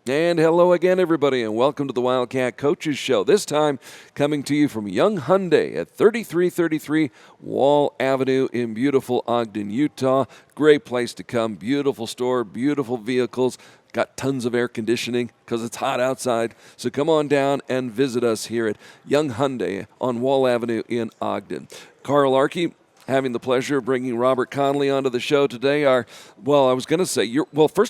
And hello again, everybody, and welcome to the Wildcat Coaches Show. This time coming to you from Young Hyundai at 3333 Wall Avenue in beautiful Ogden, Utah. Great place to come. Beautiful store, beautiful vehicles. Got tons of air conditioning because it's hot outside. So come on down and visit us here at Young Hyundai on Wall Avenue in Ogden. Carl Arky, having the pleasure of bringing Robert Conley onto the show today. First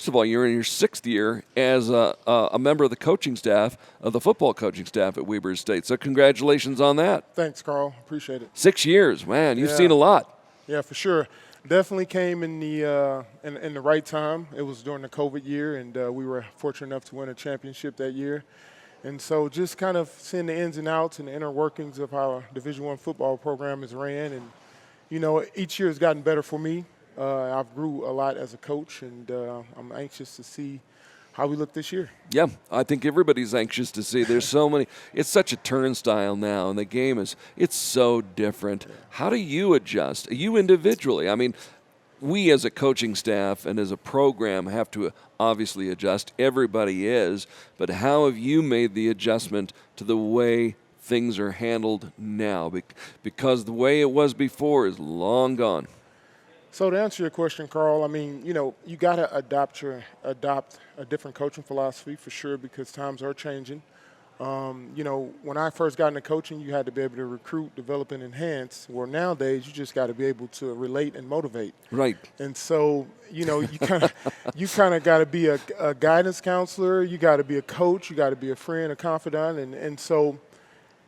of all, you're in your 6th year as a member of the coaching staff, of the football coaching staff at Weber State. So congratulations on that. Thanks, Carl. Appreciate it. 6 years, man. You've seen a lot. Yeah, for sure. Definitely came in the in the right time. It was during the COVID year, and we were fortunate enough to win a championship that year. And so just kind of seeing the ins and outs and the inner workings of how a Division I football program is ran. And you know, each year has gotten better for me. I've grew a lot as a coach, and I'm anxious to see how we look this year. Yeah, I think everybody's anxious to see. There's so many. It's such a turnstile now, and the game it's so different. Yeah. How do you adjust? You individually. I mean, we as a coaching staff and as a program have to obviously adjust. Everybody is. But how have you made the adjustment to the way things are handled now, because the way it was before is long gone? So to answer your question, Carl, I mean, you know, you got to adopt a different coaching philosophy for sure, because times are changing. You know, when I first got into coaching, you had to be able to recruit, develop, and enhance. Well, nowadays, you just got to be able to relate and motivate. Right. And so, you know, you kind of got to be a guidance counselor. You got to be a coach. You got to be a friend, a confidant, and so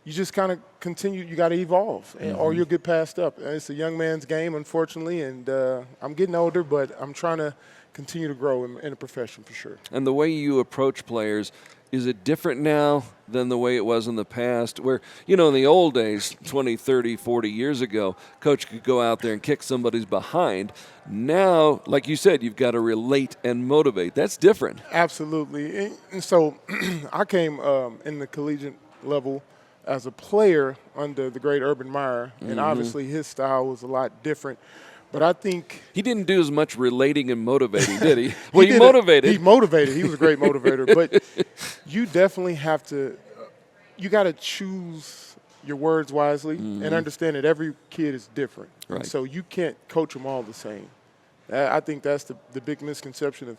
you just kind of continue. You got to evolve, or you'll get passed up. It's a young man's game, unfortunately, and I'm getting older, but I'm trying to continue to grow in the profession for sure. And the way you approach players, is it different now than the way it was in the past? Where, you know, in the old days, 20, 30, 40 years ago, coach could go out there and kick somebody's behind. Now, like you said, you've got to relate and motivate. That's different. Absolutely. And so I came in the collegiate level as a player under the great Urban Meyer, and obviously his style was a lot different. But I think he didn't do as much relating and motivating, did he? Well, he motivated. He motivated. He was a great motivator. But you definitely have to – you got to choose your words wisely and understand that every kid is different. Right. And so you can't coach them all the same. I think that's the big misconception of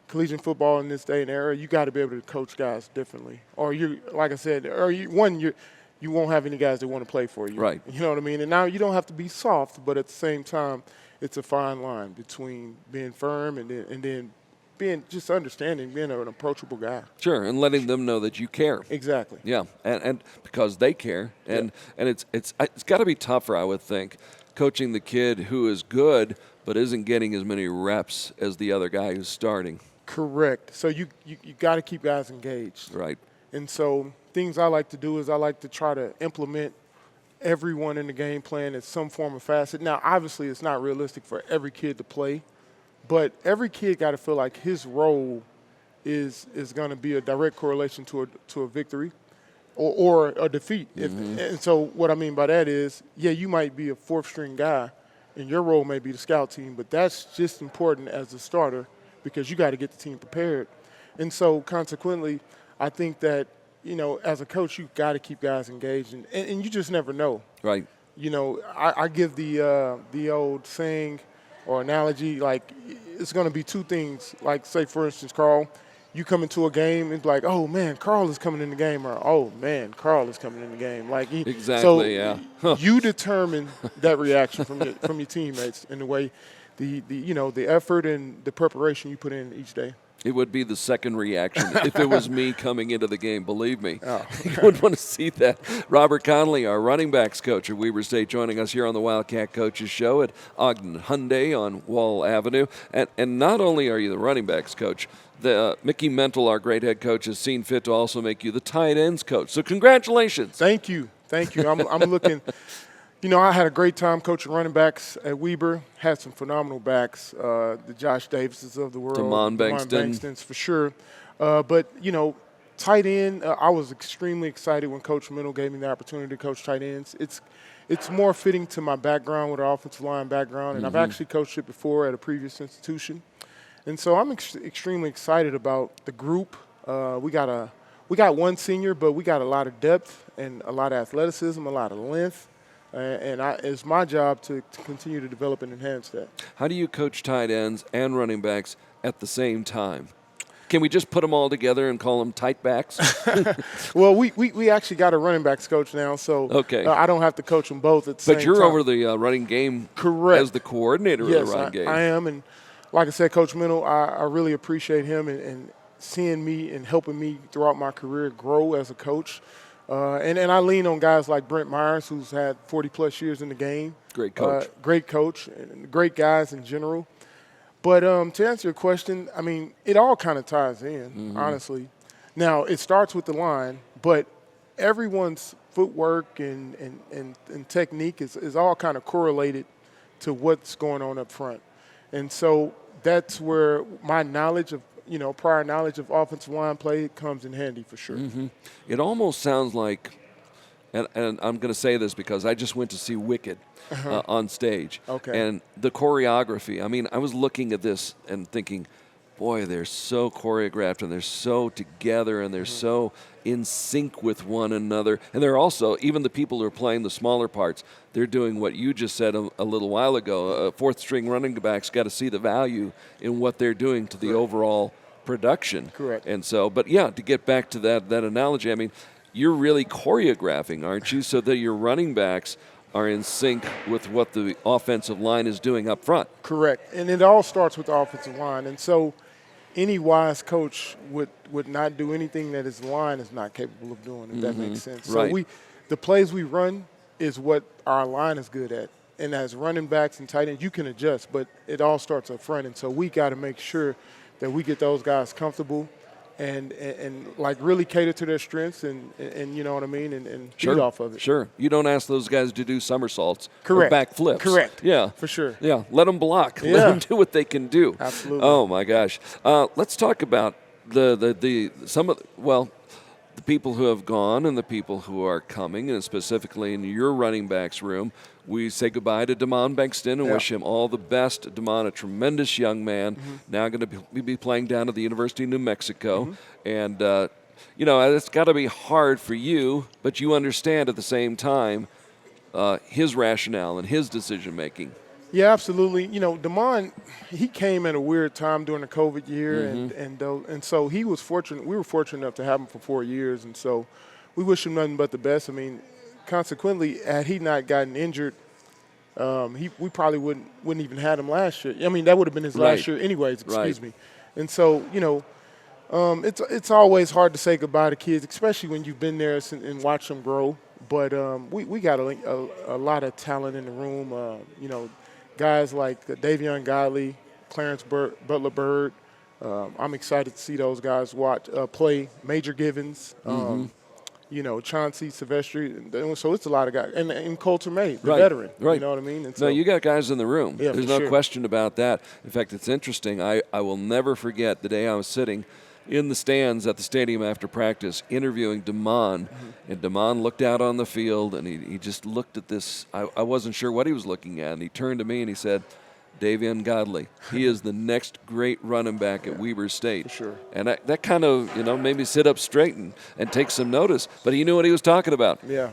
collegiate football in this day and era. You got to be able to coach guys differently. Or you, like I said, you won't have any guys that want to play for you. Right. You know what I mean? And now you don't have to be soft, but at the same time, it's a fine line between being firm and then being just understanding, being an approachable guy. Sure, and letting them know that you care. Exactly. Yeah, and because they care, and it's got to be tougher, I would think, coaching the kid who is good but isn't getting as many reps as the other guy who's starting. Correct. So you got to keep guys engaged. Right. And so things I like to do is I like to try to implement everyone in the game plan at some form of facet. Now, obviously, it's not realistic for every kid to play, but every kid got to feel like his role is going to be a direct correlation to a victory or a defeat. And so what I mean by that is, yeah, you might be a fourth-string guy, and your role may be the scout team, but that's just important as a starter because you got to get the team prepared. And so consequently, I think that, you know, as a coach, you've got to keep guys engaged, and you just never know. Right. You know, I give the old saying or analogy, like it's going to be two things. Like, say, for instance, Carl, you come into a game and be like, oh, man, Carl is coming in the game, or, oh, man, Carl is coming in the game. Like, exactly, yeah. You determine that reaction from your teammates in the way the effort and the preparation you put in each day. It would be the second reaction if it was me coming into the game, believe me. Oh. You would want to see that. Robert Conley, our running backs coach at Weber State, joining us here on the Wildcat Coaches Show at Ogden Hyundai on Wall Avenue. And not only are you the running backs coach, Mickey Mental, our great head coach, has seen fit to also make you the tight ends coach. So congratulations. Thank you. I'm looking – you know, I had a great time coaching running backs at Weber, had some phenomenal backs, the Josh Davises of the world. Damon Bankston for sure. But, you know, Tight end, I was extremely excited when Coach Mennel gave me the opportunity to coach tight ends. It's more fitting to my background with an offensive line background, and I've actually coached it before at a previous institution. And so I'm extremely excited about the group. We got one senior, but we got a lot of depth and a lot of athleticism, a lot of length. It's my job to continue to develop and enhance that. How do you coach tight ends and running backs at the same time? Can we just put them all together and call them tight backs? Well, we actually got a running backs coach now, so okay. I don't have to coach them both at the same time. But you're over the running game. Correct. As the coordinator yes, of the running game. I am, and like I said, Coach Mennel, I really appreciate him and seeing me and helping me throughout my career grow as a coach. And I lean on guys like Brent Myers, who's had 40-plus years in the game. Great coach. Great coach, and great guys in general. But to answer your question, I mean, it all kind of ties in, honestly. Now, it starts with the line, but everyone's footwork and technique is all kind of correlated to what's going on up front. And so that's where my knowledge of, prior knowledge of offensive line play comes in handy for sure. It almost sounds like, and I'm going to say this because I just went to see Wicked on stage. Okay. And the choreography, I mean, I was looking at this and thinking, boy, they're so choreographed and they're so together and they're so in sync with one another. And they're also, even the people who are playing the smaller parts, they're doing what you just said a little while ago. Fourth-string running backs got to see the value in what they're doing to the overall production. Correct. And so, but yeah, to get back to that analogy, I mean, you're really choreographing, aren't you, so that your running backs are in sync with what the offensive line is doing up front. Correct. And it all starts with the offensive line. And so any wise coach would not do anything that his line is not capable of doing, if that makes sense. Right. So the plays we run is what our line is good at. And as running backs and tight ends, you can adjust, but it all starts up front. And so we got to make sure that we get those guys comfortable and like really cater to their strengths and you know what I mean, and feed off of it. Sure. You don't ask those guys to do somersaults Correct. or backflips. Correct. Yeah. For sure. Yeah. Let them block. Yeah. Let them do what they can do. Absolutely. Oh my gosh. Let's talk about the people who have gone and the people who are coming, and specifically in your running backs room. We say goodbye to Damon Bankston and wish him all the best. Damon, a tremendous young man, now going to be playing down at the University of New Mexico. And, it's got to be hard for you, but you understand at the same time his rationale and his decision-making. Yeah, absolutely. Damon, he came at a weird time during the COVID year, and so he was fortunate. We were fortunate enough to have him for 4 years, and so we wish him nothing but the best. I mean, consequently, had he not gotten injured, we probably wouldn't even had him last year. I mean, that would have been his last year anyways. Excuse me. And so, it's always hard to say goodbye to kids, especially when you've been there and watched them grow. But we got a lot of talent in the room. Guys like Davion Godley, Clarence Butler-Bird. I'm excited to see those guys play. Major Givens, Chauncey Silvestri. So it's a lot of guys. And Coulter May, the veteran. Right. You know what I mean? And so, no, you got guys in the room. Yeah, there's for no question about that. In fact, it's interesting. I will never forget the day I was sitting in the stands at the stadium after practice interviewing Damon, and Damon looked out on the field, and he just looked at this. I wasn't sure what he was looking at, and he turned to me and he said, Davion Godley, he is the next great running back at Weber State. For sure. And that kind of, made me sit up straight and take some notice, but he knew what he was talking about. Yeah.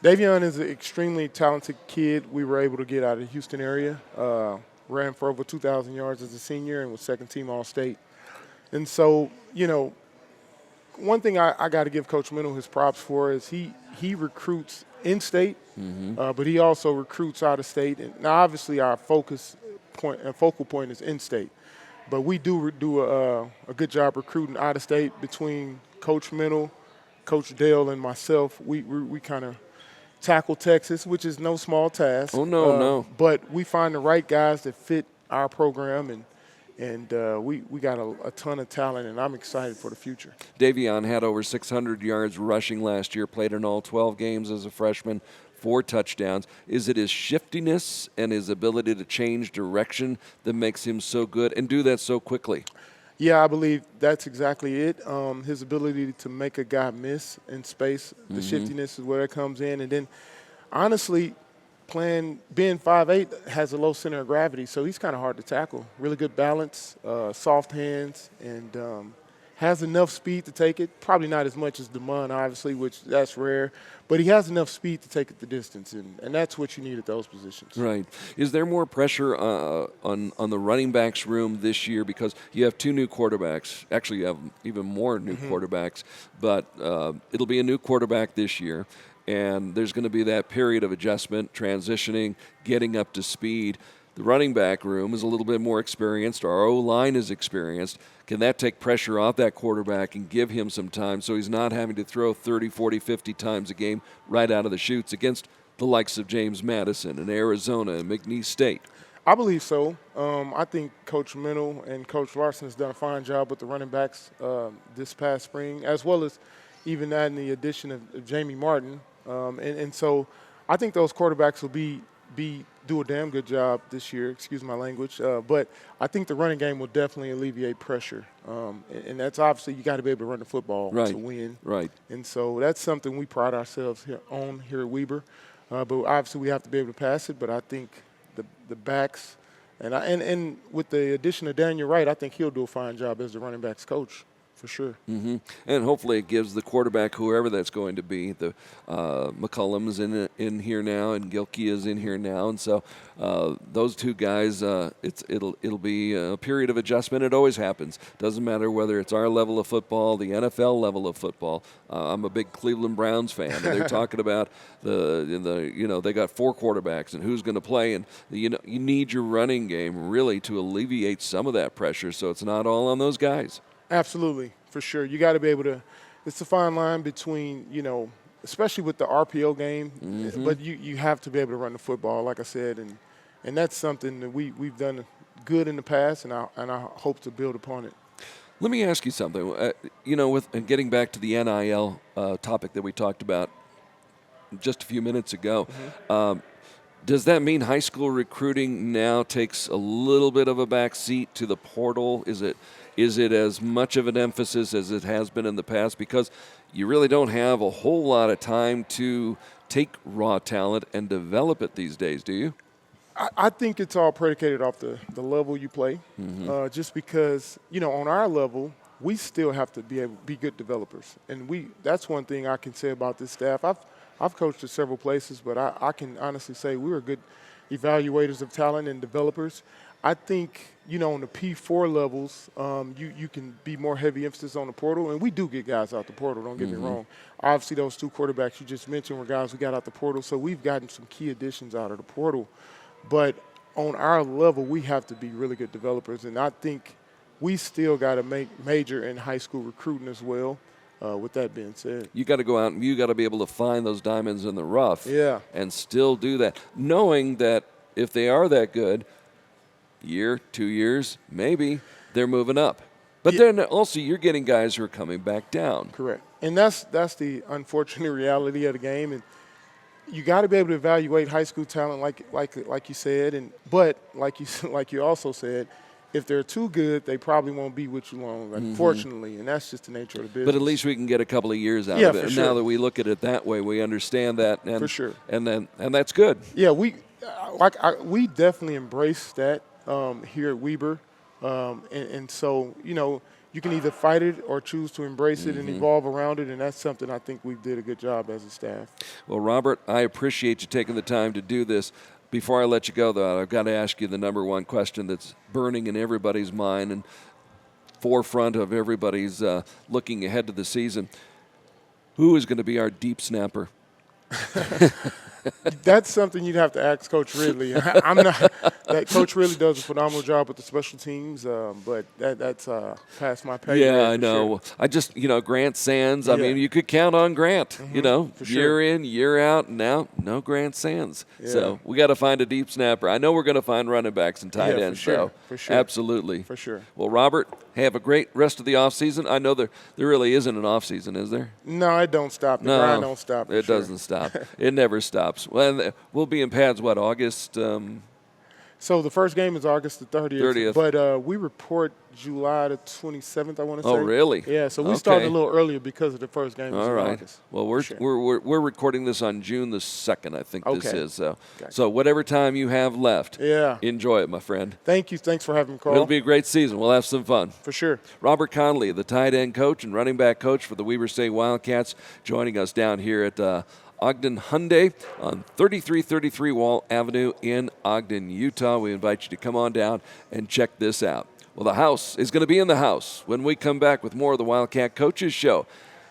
Davion is an extremely talented kid we were able to get out of the Houston area. Ran for over 2,000 yards as a senior and was second-team All-State. And so, one thing I got to give Coach Mennel his props for is he recruits in-state, but he also recruits out-of-state. And now, obviously, our focal point is in-state. But we do a good job recruiting out-of-state between Coach Mennel, Coach Dale, and myself. We kind of tackle Texas, which is no small task. Oh, no. But we find the right guys that fit our program, and we got a ton of talent, and I'm excited for the future. Davion had over 600 yards rushing last year, played in all 12 games as a freshman, 4 touchdowns. Is it his shiftiness and his ability to change direction that makes him so good and do that so quickly? Yeah, I believe that's exactly it. His ability to make a guy miss in space, the shiftiness is where it comes in. And then, honestly, being 5'8" has a low center of gravity, so he's kind of hard to tackle. Really good balance, soft hands, and has enough speed to take it. Probably not as much as DeMond, obviously, which that's rare, but he has enough speed to take it the distance, and that's what you need at those positions. Right. Is there more pressure on the running backs room this year because you have two new quarterbacks? Actually, you have even more new quarterbacks, but it'll be a new quarterback this year, and there's going to be that period of adjustment, transitioning, getting up to speed. The running back room is a little bit more experienced. Our O-line is experienced. Can that take pressure off that quarterback and give him some time so he's not having to throw 30, 40, 50 times a game right out of the chutes against the likes of James Madison and Arizona and McNeese State? I believe so. I think Coach Mennel and Coach Larson has done a fine job with the running backs this past spring, as well as even adding the addition of Jamie Martin. And so I think those quarterbacks will do a damn good job this year, excuse my language. But I think the running game will definitely alleviate pressure. And that's obviously you got to be able to run the football to win. Right. And so that's something we pride ourselves on here at Weber. But obviously we have to be able to pass it. But I think the backs and with the addition of Daniel Wright, I think he'll do a fine job as the running backs coach. For sure. And hopefully it gives the quarterback, whoever that's going to be, the McCullum's in here now and Gilkey is in here now. And so those two guys, it'll be a period of adjustment. It always happens. Doesn't matter whether it's our level of football, the NFL level of football. I'm a big Cleveland Browns fan. And they're talking about they got four quarterbacks and who's going to play. And you need your running game really to alleviate some of that pressure so it's not all on those guys. Absolutely, for sure. You got to be able to – it's a fine line between, especially with the RPO game, but you have to be able to run the football, like I said, and that's something that we've done good in the past, and I hope to build upon it. Let me ask you something. With getting back to the NIL topic that we talked about just a few minutes ago, does that mean high school recruiting now takes a little bit of a back seat to the portal? Is it as much of an emphasis as it has been in the past? Because you really don't have a whole lot of time to take raw talent and develop it these days, do you? I think it's all predicated off the level you play. Just because, on our level, we still have to be good developers. And that's one thing I can say about this staff. I've coached at several places, but I can honestly say we were good evaluators of talent and developers. I think, on the P4 levels, you can be more heavy emphasis on the portal, and we do get guys out the portal, don't get me wrong. Obviously, those two quarterbacks you just mentioned were guys who got out the portal, so we've gotten some key additions out of the portal. But on our level, we have to be really good developers, and I think we still got to major in high school recruiting as well. With that being said, you got to go out and you got to be able to find those diamonds in the rough and still do that, knowing that if they are that good, year, 2 years, maybe they're moving up. But then also you're getting guys who are coming back down. Correct. And that's the unfortunate reality of the game. And you got to be able to evaluate high school talent like you said, but like you also said, if they're too good, they probably won't be with you long, unfortunately, and that's just the nature of the business. But at least we can get a couple of years out of it. And now that we look at it that way, we understand that, and for sure, and that's good. Yeah, we definitely embrace that here at Weber, and so you can either fight it or choose to embrace it and evolve around it, and that's something I think we did a good job as a staff. Well, Robert, I appreciate you taking the time to do this. Before I let you go, though, I've got to ask you the number one question that's burning in everybody's mind and forefront of everybody's looking ahead to the season. Who is going to be our deep snapper? That's something you'd have to ask Coach Ridley. I'm not. That Coach Ridley does a phenomenal job with the special teams, but that's past my pay grade. Yeah, I know. Sure. I just, Grant Sands. I mean, you could count on Grant. For sure. Year in, year out. Now, no Grant Sands. Yeah. So we got to find a deep snapper. I know we're going to find running backs and tight ends. For sure. Absolutely. For sure. Well, Robert, have a great rest of the off season. I know there really isn't an off season, is there? No, it don't stop. The grind don't stop. It doesn't stop. It never stops. Well, we'll be in pads, August? So the first game is August the 30th. 30th. But we report July the 27th, I want to say. Oh, really? Yeah, so we Okay. started a little earlier because of the first game was All in right. August. Well, Sure. we're recording this on June the 2nd, I think this Okay. is. So, Gotcha. so whatever time you have left, Yeah. enjoy it, my friend. Thank you. Thanks for having me, Carl. It'll be a great season. We'll have some fun. For sure. Robert Conley, the tight end coach and running back coach for the Weber State Wildcats, joining us down here at Ogden Hyundai on 3333 Wall Avenue in Ogden, Utah. We invite you to come on down and check this out. Well, the house is going to be in the house when we come back with more of the Wildcat Coaches Show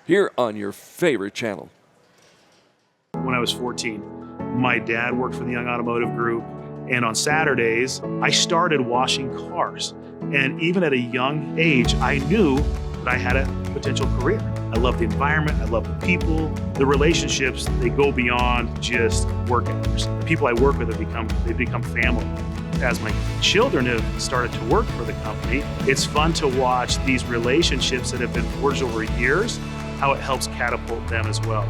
here on your favorite channel. When I was 14, my dad worked for the Young Automotive group, and on Saturdays, I started washing cars. And even at a young age, I knew that I had a potential career. I love the environment, I love the people, the relationships, they go beyond just work hours. The people I work with have become family. As my children have started to work for the company, it's fun to watch these relationships that have been forged over years, how it helps catapult them as well.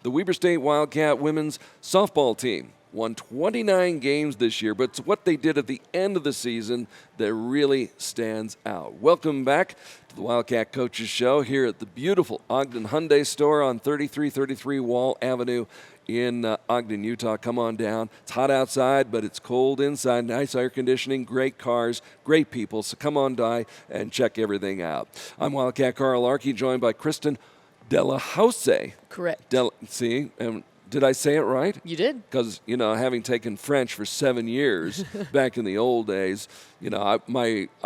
The Weber State Wildcat women's softball team won 29 games this year, but it's what they did at the end of the season that really stands out. Welcome back to the Wildcat Coaches Show here at the beautiful Ogden Hyundai store on 3333 Wall Avenue in Ogden, Utah. Come on down. It's hot outside, but it's cold inside. Nice air conditioning, great cars, great people. So come on by and check everything out. I'm Wildcat Carl Arky, joined by Kristin Delahoussaye. Correct. See, did I say it right? You did. Because, having taken French for 7 years back in the old days, I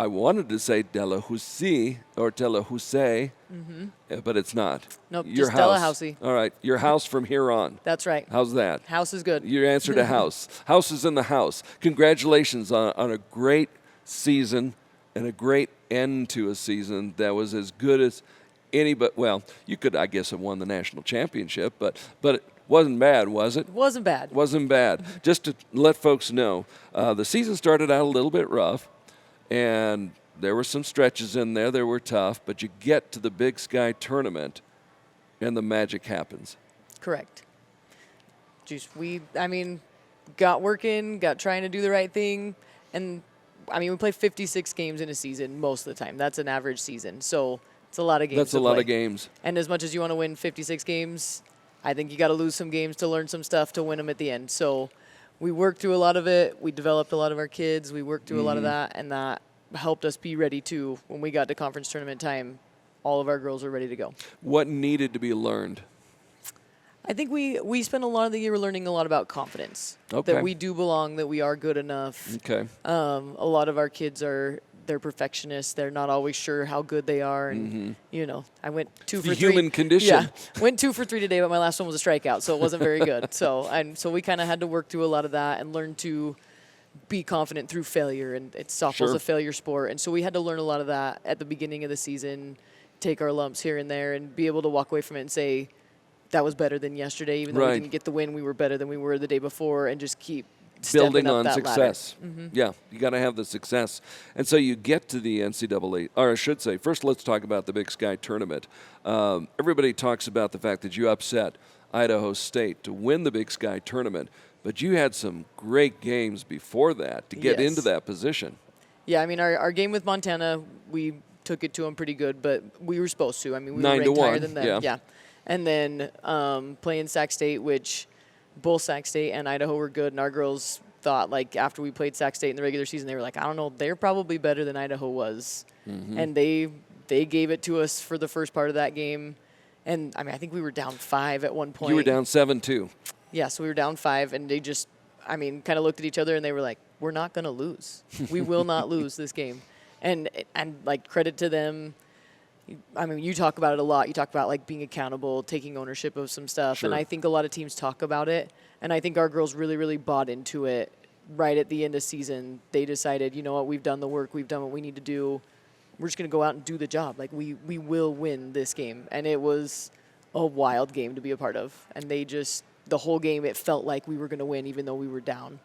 wanted to say Delahoussaye or Delahoussaye, but it's not. Nope, Your just house. Delahoussaye. All right, your house from here on. That's right. How's that? House is good. You answered a house. House is in the house. Congratulations on a great season and a great end to a season that was as good as any, but, well, you could, I guess, have won the national championship, but it wasn't bad, was it? Wasn't bad. Wasn't bad. Just to let folks know, the season started out a little bit rough, and there were some stretches in there that were tough, but you get to the Big Sky Tournament, and the magic happens. Correct. Just got working, got trying to do the right thing, and, we play 56 games in a season most of the time. That's an average season, so it's a lot of games. That's a lot of games. And as much as you want to win 56 games, I think you got to lose some games to learn some stuff to win them at the end. So we worked through a lot of it. We developed a lot of our kids. We worked through a lot of that, and that helped us be ready to, when we got to conference tournament time, all of our girls were ready to go. What needed to be learned? I think we spent a lot of the year learning a lot about confidence. Okay. That we do belong, that we are good enough. Okay. A lot of our kids they're perfectionists. They're not always sure how good they are. And, I went 2 for 3. The human condition. Yeah, went 2 for 3 today, but my last one was a strikeout, so it wasn't very good. So we kind of had to work through a lot of that and learn to be confident through failure. And softball's a failure sport. And so we had to learn a lot of that at the beginning of the season, take our lumps here and there, and be able to walk away from it and say, that was better than yesterday. Even though we didn't get the win, we were better than we were the day before, and just keep building up on that success. ladder. Yeah, you got to have the success. And so you get to the NCAA, or I should say, first let's talk about the Big Sky Tournament. Everybody talks about the fact that you upset Idaho State to win the Big Sky Tournament, but you had some great games before that to get into that position. Yeah, our game with Montana, we took it to them pretty good, but we were supposed to. We were 9-1, ranked higher than them. yeah. And then playing Sac State, which both Sac State and Idaho were good, and our girls thought, after we played Sac State in the regular season, they were like, I don't know, they're probably better than Idaho was. And they gave it to us for the first part of that game. And, I think we were down 5 at one point. You were down 7-2. Yeah, so we were down 5, and they just, kind of looked at each other, and they were like, we're not going to lose. We will not lose this game. And credit to them. You talk about it a lot. You talk about, being accountable, taking ownership of some stuff. Sure. And I think a lot of teams talk about it. And I think our girls really, really bought into it right at the end of season. They decided, you know what, we've done the work. We've done what we need to do. We're just going to go out and do the job. We will win this game. And it was a wild game to be a part of. And the whole game, it felt like we were going to win even though we were down.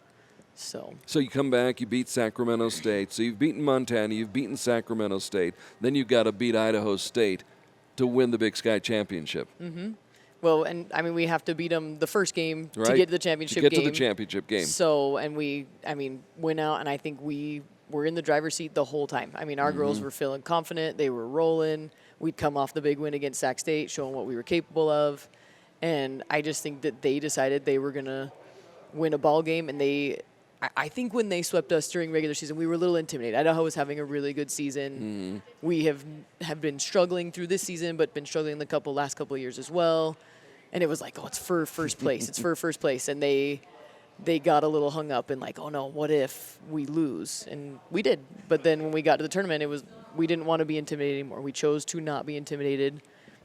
So you come back, you beat Sacramento State. So you've beaten Montana, you've beaten Sacramento State. Then you've got to beat Idaho State to win the Big Sky Championship. Well, and I mean, we have to beat them the first game to Right. get to the championship to game. get to the championship game. So, and we, I mean, went out, and I think we were in the driver's seat the whole time. I mean, our girls were feeling confident. They were rolling. We'd come off the big win against Sac State, showing what we were capable of. And I just think that they decided they were going to win a ball game, and I think when they swept us during regular season, we were a little intimidated. Idaho was having a really good season. We have been struggling through this season, but been struggling the last couple of years as well. And it was like, oh, it's for first place. It's for first place. And they got a little hung up and like, oh no, what if we lose? And we did. But then when we got to the tournament, we didn't want to be intimidated anymore. We chose to not be intimidated,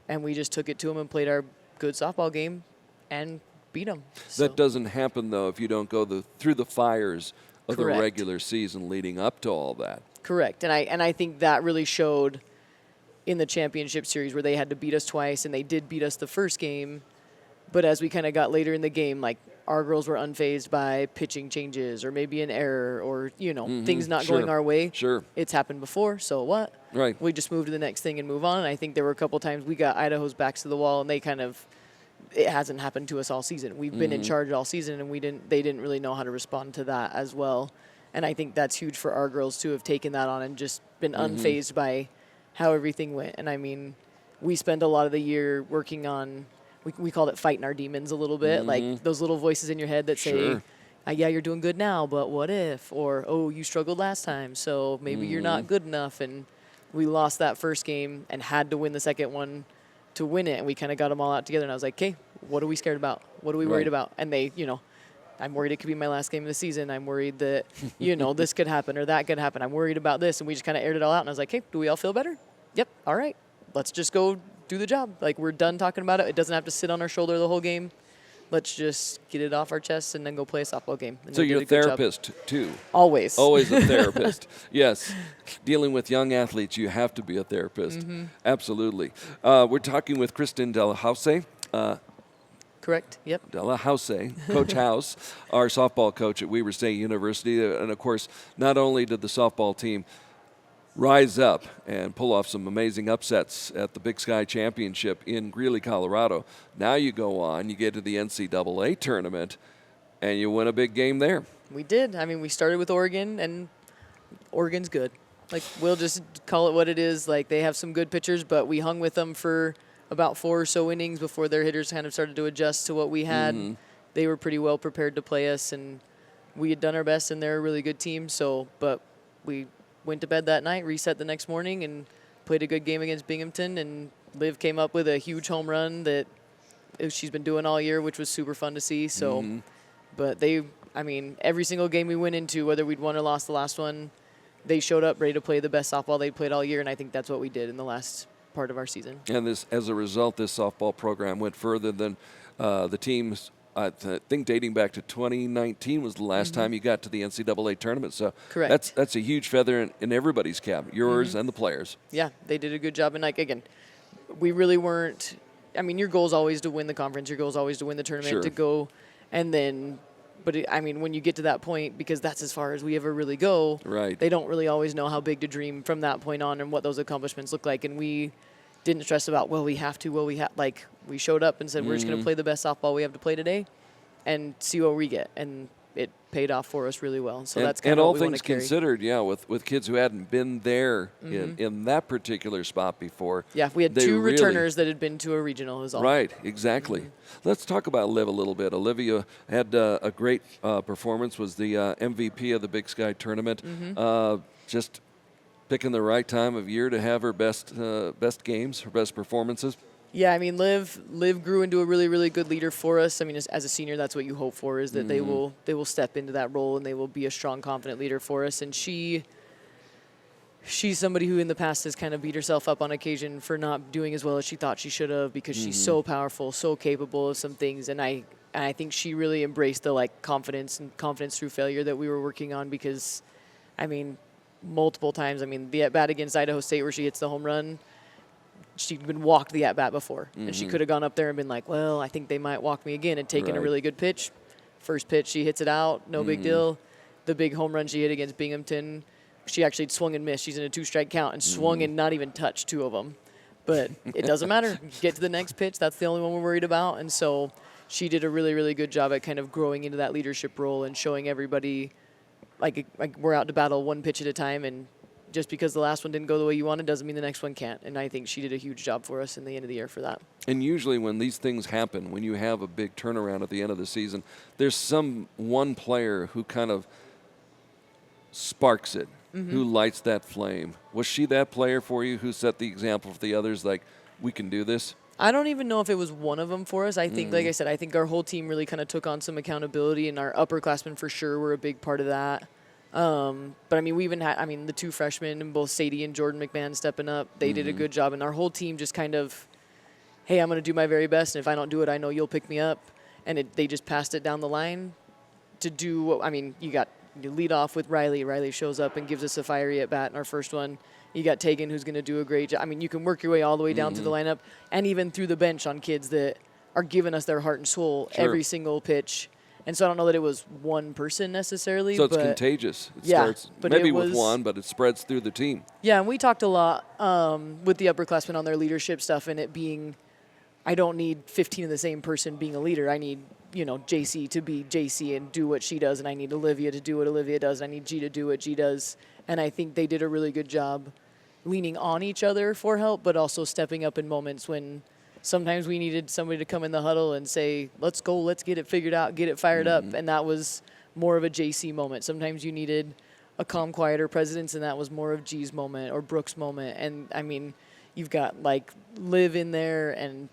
and we just took it to them and played our good softball game and beat them. That doesn't happen, though, if you don't go through the fires of Correct. the regular season leading up to all that. Correct. And I think that really showed in the championship series where they had to beat us twice, and they did beat us the first game. But as we kind of got later in the game, like our girls were unfazed by pitching changes or maybe an error or, things not going our way. Sure. It's happened before, so what? Right. We just move to the next thing and move on. And I think there were a couple times we got Idaho's backs to the wall, and it hasn't happened to us all season. We've been in charge all season, and they didn't really know how to respond to that as well. And I think that's huge for our girls to have taken that on and just been unfazed by how everything went. And I mean, we spend a lot of the year working on, we called it fighting our demons a little bit, like those little voices in your head that say, Sure. yeah, you're doing good now, but what if? Or, oh, you struggled last time, so maybe you're not good enough. And we lost that first game and had to win the second one to win it. And we kind of got them all out together. And I was like, okay, what are we scared about? What are we worried about? And they, I'm worried it could be my last game of the season. I'm worried that, this could happen or that could happen. I'm worried about this. And we just kind of aired it all out. And I was like, hey, do we all feel better? Yep. All right. Let's just go do the job. Like, we're done talking about it. It doesn't have to sit on our shoulder the whole game. Let's just get it off our chest and then go play a softball game. And So you're a therapist, too. Always. Always a therapist. Yes. Dealing with young athletes, you have to be a therapist. Absolutely. We're talking with Kristin Delahoussaye. Correct. Yep. Delahoussaye, Coach House, our softball coach at Weber State University. And, of course, not only did the softball team rise up and pull off some amazing upsets at the Big Sky Championship in Greeley, Colorado, now you go on, you get to the NCAA Tournament, and you win a big game there. We did. I mean, we started with Oregon, and Oregon's good. Like, we'll just call it what it is. Like, they have some good pitchers, but we hung with them for about 4 or so innings before their hitters kind of started to adjust to what we had. They were pretty well prepared to play us, and we had done our best, and they're a really good team. So, but we went to bed that night, reset the next morning, and played a good game against Binghamton. And Liv came up with a huge home run that she's been doing all year, which was super fun to see. So, but every single game we went into, whether we'd won or lost the last one, they showed up ready to play the best softball they'd played all year, and I think that's what we did in the last part of our season. And as a result, this softball program went further than the teams. I think dating back to 2019 was the last time you got to the NCAA tournament. So Correct. That's a huge feather in everybody's cap, yours and the players. Yeah, they did a good job. And, again, we really weren't – your goal is always to win the conference. Your goal is always to win the tournament, to go. And then – but, when you get to that point, because that's as far as we ever really go, right, they don't really always know how big to dream from that point on and what those accomplishments look like. And we didn't stress about, we showed up and said, we're just going to play the best softball we have to play today and see what we get. And it paid off for us really well. So that's kind of what we want to carry. And all things considered, with kids who hadn't been there in that particular spot before. Yeah, we had 2 returners that had been to a regional is all. Right, exactly. Let's talk about Liv a little bit. Olivia had a great performance, was the MVP of the Big Sky Tournament. Just picking the right time of year to have her best games, her best performances. Yeah, Liv grew into a really, really good leader for us. As a senior, that's what you hope for, is that they will step into that role and they will be a strong, confident leader for us. And she's somebody who in the past has kind of beat herself up on occasion for not doing as well as she thought she should have, because she's so powerful, so capable of some things. And I think she really embraced the confidence through failure that we were working on, because multiple times, the at-bat against Idaho State where she hits the home run, she'd been walked the at-bat before, and she could have gone up there and been like, well, I think they might walk me again, and taken a really good pitch. First pitch, she hits it out, no big deal. The big home run she hit against Binghamton, she actually swung and missed. She's in a 2-strike count and swung and not even touched 2 of them. But it doesn't matter. Get to the next pitch. That's the only one we're worried about. And so she did a really, really good job at kind of growing into that leadership role and showing everybody, like we're out to battle one pitch at a time, and just because the last one didn't go the way you wanted doesn't mean the next one can't. And I think she did a huge job for us in the end of the year for that. And usually when these things happen, when you have a big turnaround at the end of the season, there's one player who kind of sparks it, who lights that flame. Was she that player for you who set the example for the others, like, we can do this? I don't even know if it was one of them for us. I think, like I said, I think our whole team really kind of took on some accountability, and our upperclassmen for sure were a big part of that. But, I mean, we even had, the two freshmen, and both Sadie and Jordan McMahon stepping up. They did a good job, and our whole team just kind of, hey, I'm going to do my very best, and if I don't do it, I know you'll pick me up. And they just passed it down the line to do what, you lead off with Riley. Riley shows up and gives us a fiery at bat in our first one. You got Tegan, who's going to do a great job. You can work your way all the way down through the lineup and even through the bench on kids that are giving us their heart and soul every single pitch. And so I don't know that it was one person necessarily. So it's contagious. It starts but maybe it was, with one, but it spreads through the team. Yeah, and we talked a lot with the upperclassmen on their leadership stuff, and it being, I don't need 15 of the same person being a leader. I need, JC to be JC and do what she does, and I need Olivia to do what Olivia does, and I need G to do what G does. And I think they did a really good job leaning on each other for help, but also stepping up in moments when sometimes we needed somebody to come in the huddle and say, let's go, let's get it figured out, get it fired up. And that was more of a JC moment. Sometimes you needed a calm, quieter presence, and that was more of G's moment or Brooke's moment. And, you've got, Liv in there, and,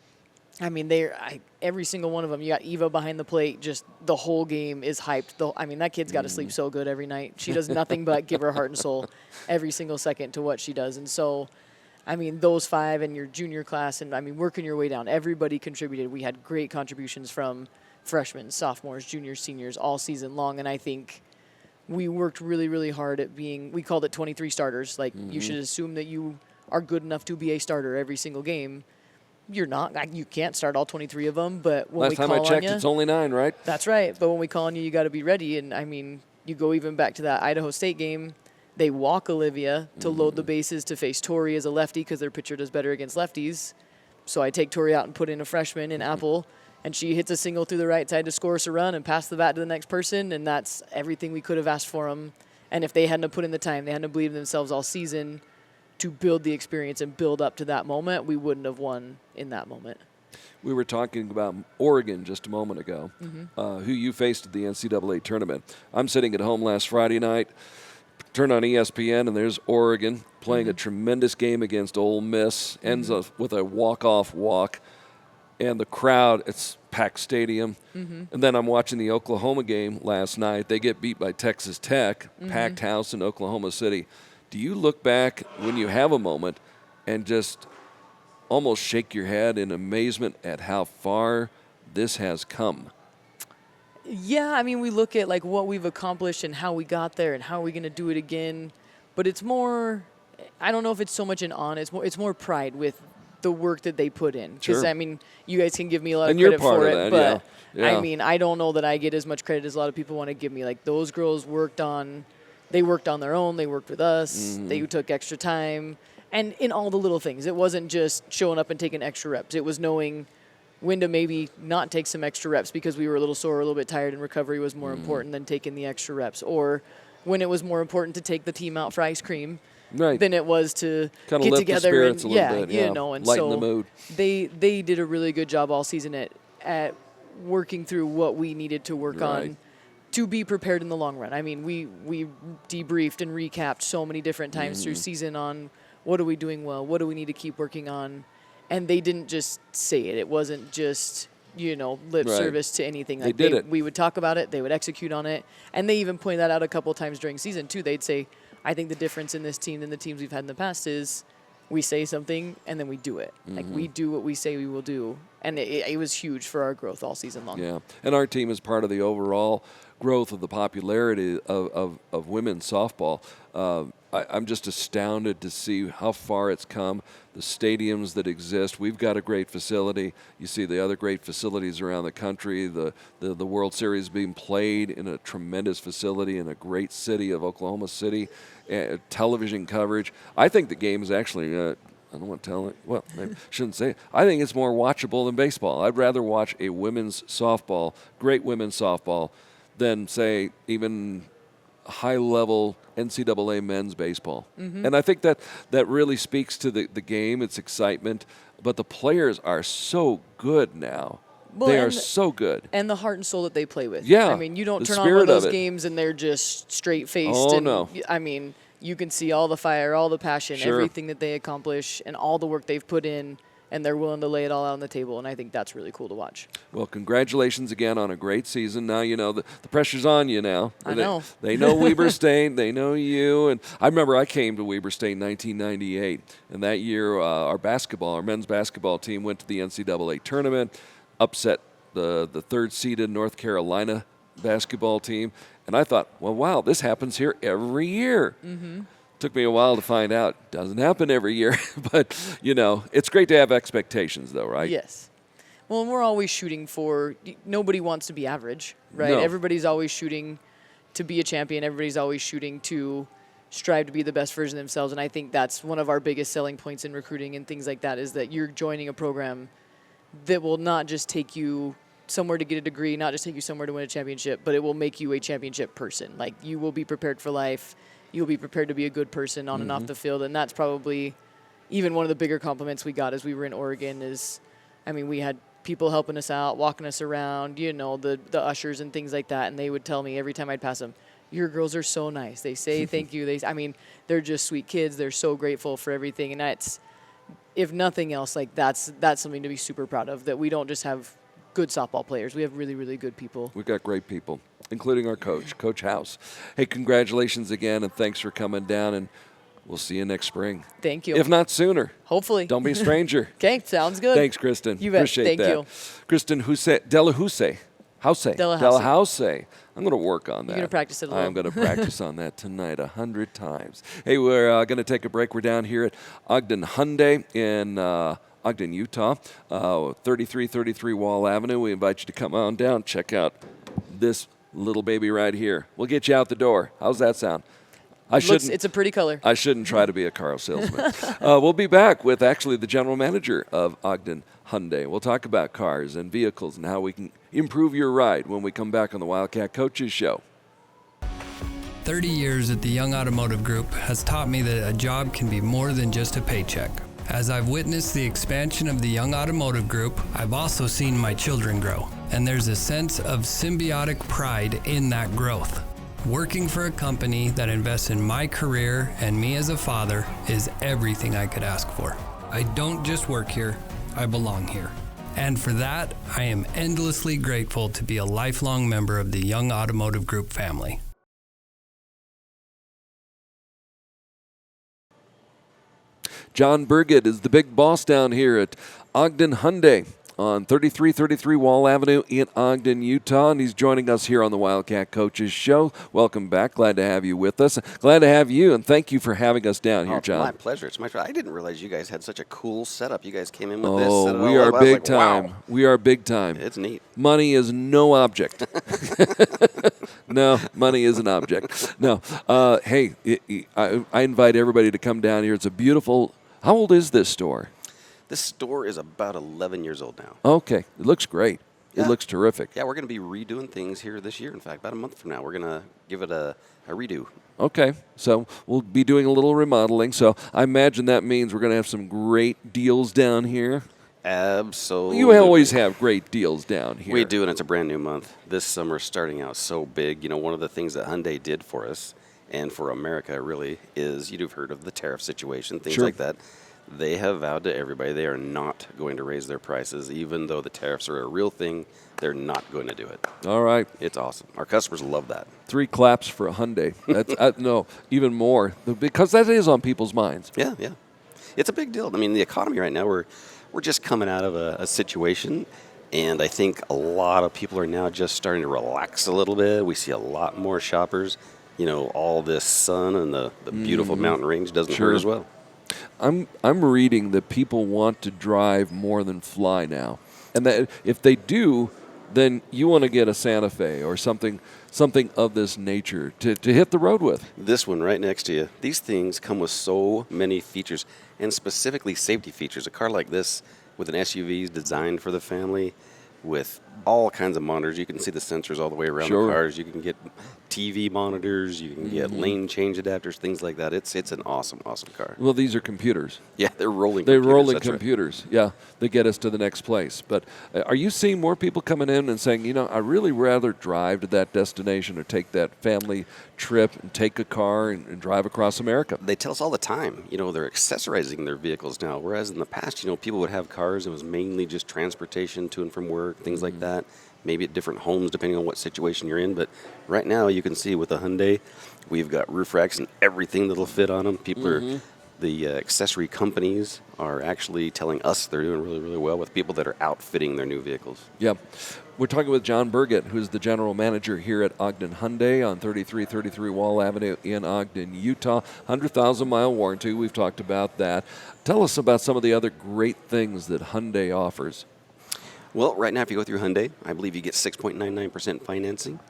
every single one of them. You got Eva behind the plate. Just the whole game is hyped. That kid's got to sleep so good every night. She does nothing but give her heart and soul every single second to what she does. And so, those five and your junior class and, working your way down, everybody contributed. We had great contributions from freshmen, sophomores, juniors, seniors all season long. And I think we worked really, really hard at we called it 23 starters. You should assume that you are good enough to be a starter every single game. You're not. You can't start all 23 of them, but when we call on you... Last time I checked, it's only 9, right? That's right. But when we call on you, you got to be ready. And, you go even back to that Idaho State game. They walk Olivia to load the bases to face Tori as a lefty because their pitcher does better against lefties. So I take Tori out and put in a freshman in Apple, and she hits a single through the right side to score us a run and pass the bat to the next person, and that's everything we could have asked for them. And if they hadn't put in the time, they hadn't believed in themselves all season to build the experience and build up to that moment, we wouldn't have won in that moment. We were talking about Oregon just a moment ago, who you faced at the NCAA tournament. I'm sitting at home last Friday night, turn on ESPN, and there's Oregon playing a tremendous game against Ole Miss, ends up with a walk-off walk, and the crowd, it's packed stadium. And then I'm watching the Oklahoma game last night. They get beat by Texas Tech, packed house in Oklahoma City. Do you look back when you have a moment and just almost shake your head in amazement at how far this has come? Yeah, we look at what we've accomplished and how we got there and how are we going to do it again. But it's more, I don't know if it's so much an honor. It's more pride with the work that they put in. Because, you guys can give me a lot of credit for it. But, I don't know that I get as much credit as a lot of people want to give me. Those girls worked on their own. They worked with us. They took extra time. And in all the little things. It wasn't just showing up and taking extra reps. It was knowing when to maybe not take some extra reps because we were a little sore, a little bit tired, and recovery was more important than taking the extra reps. Or when it was more important to take the team out for ice cream than it was to kind of get lift together. The spirits and, a little bit, and lighten so the mood. They did a really good job all season at working through what we needed to work on to be prepared in the long run. We debriefed and recapped so many different times through season on what are we doing well, what do we need to keep working on, and they didn't just say it. It wasn't just lip service to anything. They did it. We would talk about it, they would execute on it, and they even pointed that out a couple of times during season too. They'd say, I think the difference in this team than the teams we've had in the past is we say something and then we do it. We do what we say we will do, and it was huge for our growth all season long. Yeah, and our team is part of the overall growth of the popularity of women's softball. I'm just astounded to see how far it's come, the stadiums that exist. We've got a great facility. You see the other great facilities around the country. The World Series being played in a tremendous facility in a great city of Oklahoma City. Television coverage. I think the game is actually I don't want to tell it. Well, I shouldn't say it. I think it's more watchable than baseball. I'd rather watch a women's softball, great women's softball, than, say, even high-level NCAA men's baseball. And I think that really speaks to the game, its excitement. But the players are so good now. Well, they are so good. And the heart and soul that they play with. Yeah. I mean, you don't the turn on one of those spirit of it. games and they're just straight-faced. Oh, and, no. I mean, you can see all the fire, all the passion, Sure. everything that they accomplish, and all the work they've put in, and they're willing to lay it all out on the table, and I think that's really cool to watch. Well, congratulations again on a great season. Now you know the pressure's on you now. I know. They know Weber State. They know you. And I remember I came to Weber State in 1998, and that year our men's basketball team went to the NCAA Tournament, upset the third-seeded North Carolina basketball team. And I thought, well, wow, this happens here every year. Took me a while to find out. Doesn't happen every year. But, it's great to have expectations, though, right? Yes. Well, and we're always shooting for – nobody wants to be average, right? No. Everybody's always shooting to be a champion. Everybody's always shooting to strive to be the best version of themselves. And I think that's one of our biggest selling points in recruiting and things like that, is that you're joining a program that will not just take you somewhere to get a degree, not just take you somewhere to win a championship, but it will make you a championship person. Like, you will be prepared for life. You'll be prepared to be a good person on and off the field. And that's probably even one of the bigger compliments we got as we were in Oregon is, I mean, we had people helping us out, walking us around, the ushers and things like that. And they would tell me every time I'd pass them, your girls are so nice. They say thank you. They're just sweet kids. They're so grateful for everything. And that's, if nothing else, like that's something to be super proud of, that we don't just have good softball players. We have really, really good people. We've got great people, including our coach, Coach House. Hey, congratulations again, and thanks for coming down, and we'll see you next spring. Thank you. If not sooner. Hopefully. Don't be a stranger. Okay, sounds good. Thanks, Kristin. You bet. Appreciate Thank that. you. Kristin Delahoussaye. Delahoussaye. I'm going to work on that. You're going to practice it a little. I'm going to practice on that tonight 100 times. Hey, we're going to take a break. We're down here at Ogden Hyundai in Ogden, Utah, 3333 Wall Avenue. We invite you to come on down, check out this little baby right here. We'll get you out the door. How's that sound? It's a pretty color. I shouldn't try to be a car salesman. We'll be back with actually the general manager of Ogden Hyundai. We'll talk about cars and vehicles and how we can improve your ride when we come back on the Wildcat Coaches Show. 30 years at the Young Automotive Group has taught me that a job can be more than just a paycheck. As I've witnessed the expansion of the Young Automotive Group, I've also seen my children grow, and there's a sense of symbiotic pride in that growth. Working for a company that invests in my career and me as a father is everything I could ask for. I don't just work here, I belong here. And for that, I am endlessly grateful to be a lifelong member of the Young Automotive Group family. John Burgett is the big boss down here at Ogden Hyundai on 3333 Wall Avenue in Ogden, Utah, and he's joining us here on the Wildcat Coaches Show. Welcome back. Glad to have you with us. Glad to have you, and thank you for having us down here, John. My pleasure. It's my pleasure. I didn't realize you guys had such a cool setup. You guys came in with this. Oh, we are big time. Wow. We are big time. It's neat. Money is no object. No, money is an object. No. Hey, I invite everybody to come down here. It's a beautiful. How old is this store? This store is about 11 years old now. Okay. It looks great. Yeah. It looks terrific. Yeah, we're going to be redoing things here this year. In fact, about a month from now, we're going to give it a redo. Okay. So we'll be doing a little remodeling. So I imagine that means we're going to have some great deals down here. Absolutely. You always have great deals down here. We do, and it's a brand new month. This summer starting out so big. You know, one of the things that Hyundai did for us and for America really is, you've heard of the tariff situation, things like that. They have vowed to everybody they are not going to raise their prices. Even though the tariffs are a real thing, they're not going to do it. All right. It's awesome. Our customers love that. 3 claps for a Hyundai. That's no, even more, because that is on people's minds. Yeah. It's a big deal. I mean, the economy right now, we're just coming out of a situation, and I think a lot of people are now just starting to relax a little bit. We see a lot more shoppers. You know, all this sun and the beautiful mountain range doesn't hurt as well. I'm reading that people want to drive more than fly now, and that if they do, then you want to get a Santa Fe or something of this nature to hit the road with. This one right next to you. These things come with so many features, and specifically safety features. A car like this with an SUV is designed for the family with all kinds of monitors. You can see the sensors all the way around the cars. You can get TV monitors. You can get lane change adapters, things like that. It's an awesome, awesome car. Well, these are computers. Yeah, they're rolling They're computers. rolling That's right. computers, yeah, that get us to the next place. But are you seeing more people coming in and saying, you know, I'd really rather drive to that destination or take that family trip and take a car and drive across America? They tell us all the time, you know, they're accessorizing their vehicles now, whereas in the past, you know, people would have cars. It was mainly just transportation to and from work, things like that, maybe at different homes depending on what situation you're in. But right now you can see with the Hyundai, we've got roof racks and everything that'll fit on them. People are, the accessory companies are actually telling us they're doing really, really well with people that are outfitting their new vehicles. Yep. We're talking with John Burgett, who's the general manager here at Ogden Hyundai on 3333 Wall Avenue in Ogden, Utah. 100,000-mile warranty. We've talked about that. Tell us about some of the other great things that Hyundai offers. Well, right now, if you go through Hyundai, I believe you get 6.99% financing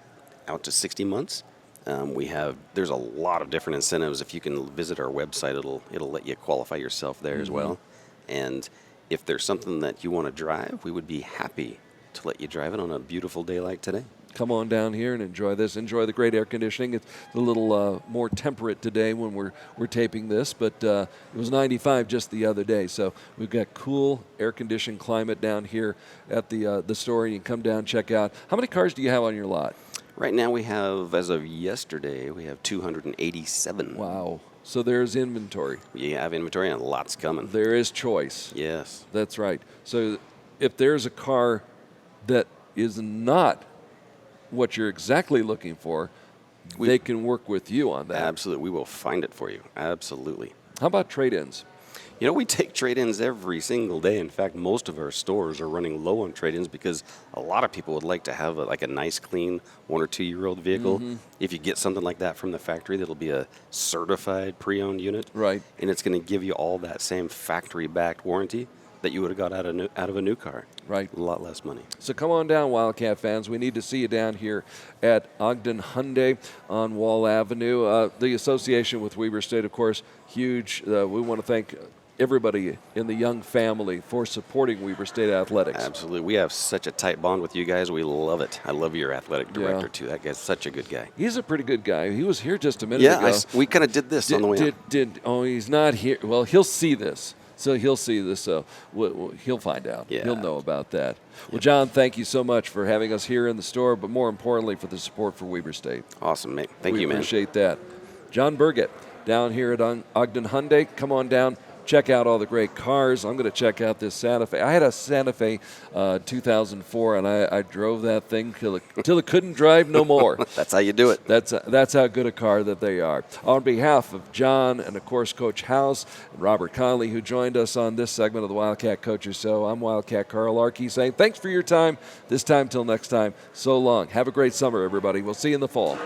out to 60 months. There's a lot of different incentives. If you can visit our website, it'll let you qualify yourself there as well. And if there's something that you want to drive, we would be happy to let you drive it on a beautiful day like today. Come on down here and enjoy this. Enjoy the great air conditioning. It's a little more temperate today when we're taping this, but it was 95 just the other day. So we've got cool air-conditioned climate down here at the store. You can come down, check out. How many cars do you have on your lot? Right now we have, as of yesterday, we have 287. Wow. So there's inventory. We have inventory and lots coming. There is choice. Yes. That's right. So if there's a car that is not what you're exactly looking for, they can work with you on that. Absolutely. We will find it for you. Absolutely. How about trade-ins? You know, we take trade-ins every single day. In fact, most of our stores are running low on trade-ins because a lot of people would like to have a nice, clean 1 or 2 year old vehicle. If you get something like that from the factory, that'll be a certified pre-owned unit. Right. And it's going to give you all that same factory-backed warranty that you would have got out of a new car. Right. A lot less money. So come on down, Wildcat fans. We need to see you down here at Ogden Hyundai on Wall Avenue. The association with Weber State, of course, huge. We want to thank everybody in the Young family for supporting Weber State Athletics. Absolutely. We have such a tight bond with you guys. We love it. I love your athletic director, too. That guy's such a good guy. He's a pretty good guy. He was here just a minute ago. Yeah, we kind of did this on the way up. Oh, he's not here. Well, he'll see this. So he'll see this, so he'll find out. Yeah. He'll know about that. Well, John, thank you so much for having us here in the store, but more importantly for the support for Weber State. Awesome, mate. Thank you, man. We appreciate that. John Burgett down here at Ogden Hyundai. Come on down. Check out all the great cars. I'm going to check out this Santa Fe. I had a Santa Fe 2004, and I drove that thing till it couldn't drive no more. That's how you do it. That's how good a car that they are. On behalf of John and, of course, Coach House and Robert Conley, who joined us on this segment of the Wildcat Coaches Show, I'm Wildcat Carl Arky saying thanks for your time. This time till next time, so long. Have a great summer, everybody. We'll see you in the fall.